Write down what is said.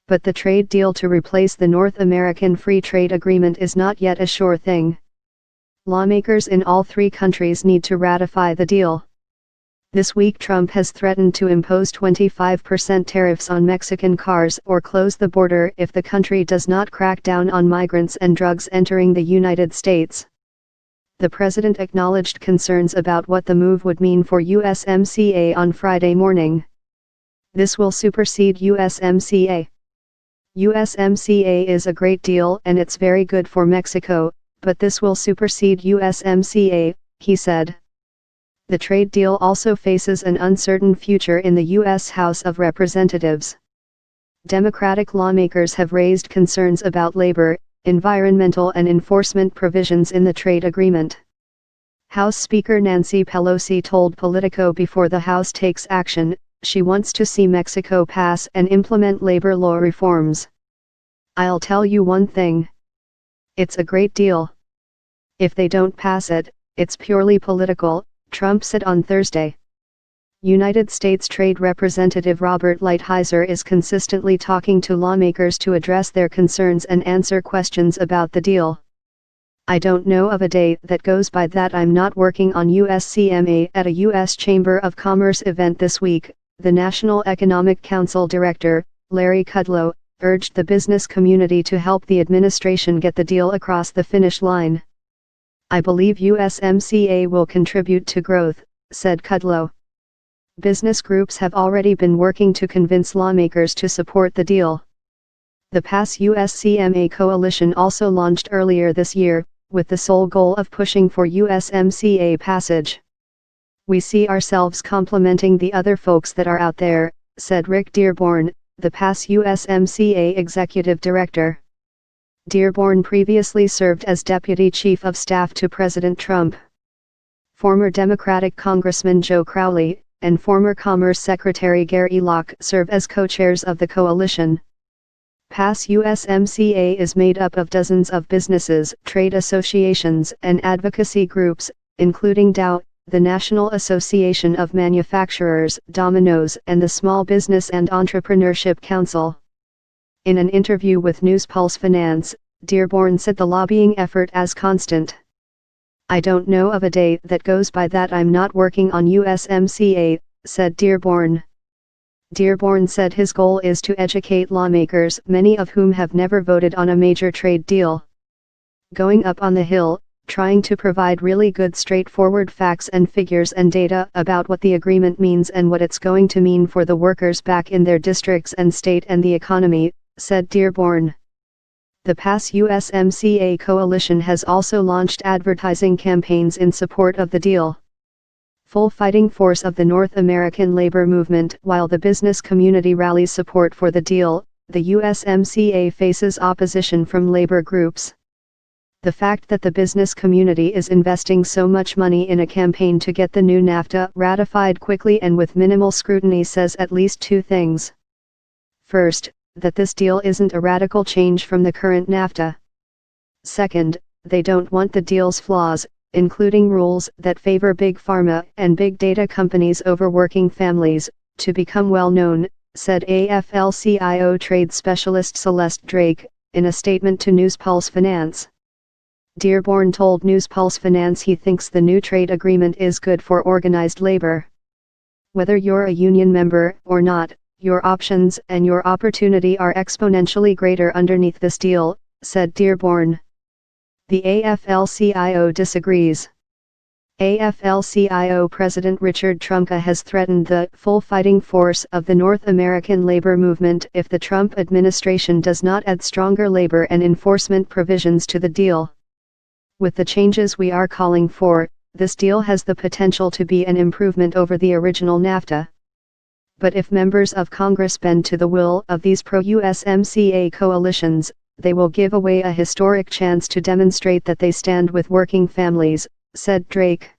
But the trade deal to replace the North American Free Trade Agreement is not yet a sure thing. Lawmakers in all three countries need to ratify the deal. This week Trump has threatened to impose 25% tariffs on Mexican cars or close the border if the country does not crack down on migrants and drugs entering the United States. The president acknowledged concerns about what the move would mean for USMCA on Friday morning. This will supersede USMCA. USMCA is a great deal and it's very good for Mexico, but this will supersede USMCA, he said. The trade deal also faces an uncertain future in the U.S. House of Representatives. Democratic lawmakers have raised concerns about labor, environmental and enforcement provisions in the trade agreement. House Speaker Nancy Pelosi told Politico before the House takes action, she wants to see Mexico pass and implement labor law reforms. "I'll tell you one thing. It's a great deal. If they don't pass it, it's purely political," Trump said on Thursday. United States Trade Representative Robert Lighthizer is consistently talking to lawmakers to address their concerns and answer questions about the deal. "I don't know of a day that goes by that I'm not working on USCMA," at a U.S. Chamber of Commerce event this week, the National Economic Council Director, Larry Kudlow, urged the business community to help the administration get the deal across the finish line. "I believe USMCA will contribute to growth," said Kudlow. Business groups have already been working to convince lawmakers to support the deal. The Pass USCMA coalition also launched earlier this year, with the sole goal of pushing for USMCA passage. "We see ourselves complementing the other folks that are out there," said Rick Dearborn, the Pass USMCA executive director. Dearborn previously served as Deputy Chief of Staff to President Trump. Former Democratic Congressman Joe Crowley, and former Commerce Secretary Gary Locke serve as co-chairs of the coalition. Pass USMCA is made up of dozens of businesses, trade associations, and advocacy groups, including Dow, the National Association of Manufacturers, Domino's, and the Small Business and Entrepreneurship Council. In an interview with Newspulse Finance, Dearborn said the lobbying effort is constant. "I don't know of a day that goes by that I'm not working on USMCA," said Dearborn. Dearborn said his goal is to educate lawmakers, many of whom have never voted on a major trade deal. "Going up on the Hill, trying to provide really good straightforward facts and figures and data about what the agreement means and what it's going to mean for the workers back in their districts and state and the economy," said Dearborn. The Pass USMCA coalition has also launched advertising campaigns in support of the deal. Full fighting force of the North American labor movement. While the business community rallies support for the deal, the USMCA faces opposition from labor groups. The fact that the business community is investing so much money in a campaign to get the new NAFTA ratified quickly and with minimal scrutiny says at least two things. First, that this deal isn't a radical change from the current NAFTA. Second, they don't want the deal's flaws, including rules that favor big pharma and big data companies over working families, to become well known, said AFL-CIO trade specialist Celeste Drake, in a statement to Newspulse Finance. Dearborn told Newspulse Finance he thinks the new trade agreement is good for organized labor. "Whether you're a union member or not, your options and your opportunity are exponentially greater underneath this deal," said Dearborn. The AFL-CIO disagrees. AFL-CIO President Richard Trumka has threatened the full fighting force of the North American labor movement if the Trump administration does not add stronger labor and enforcement provisions to the deal. "With the changes we are calling for, this deal has the potential to be an improvement over the original NAFTA. But if members of Congress bend to the will of these pro-USMCA coalitions, they will give away a historic chance to demonstrate that they stand with working families," said Drake.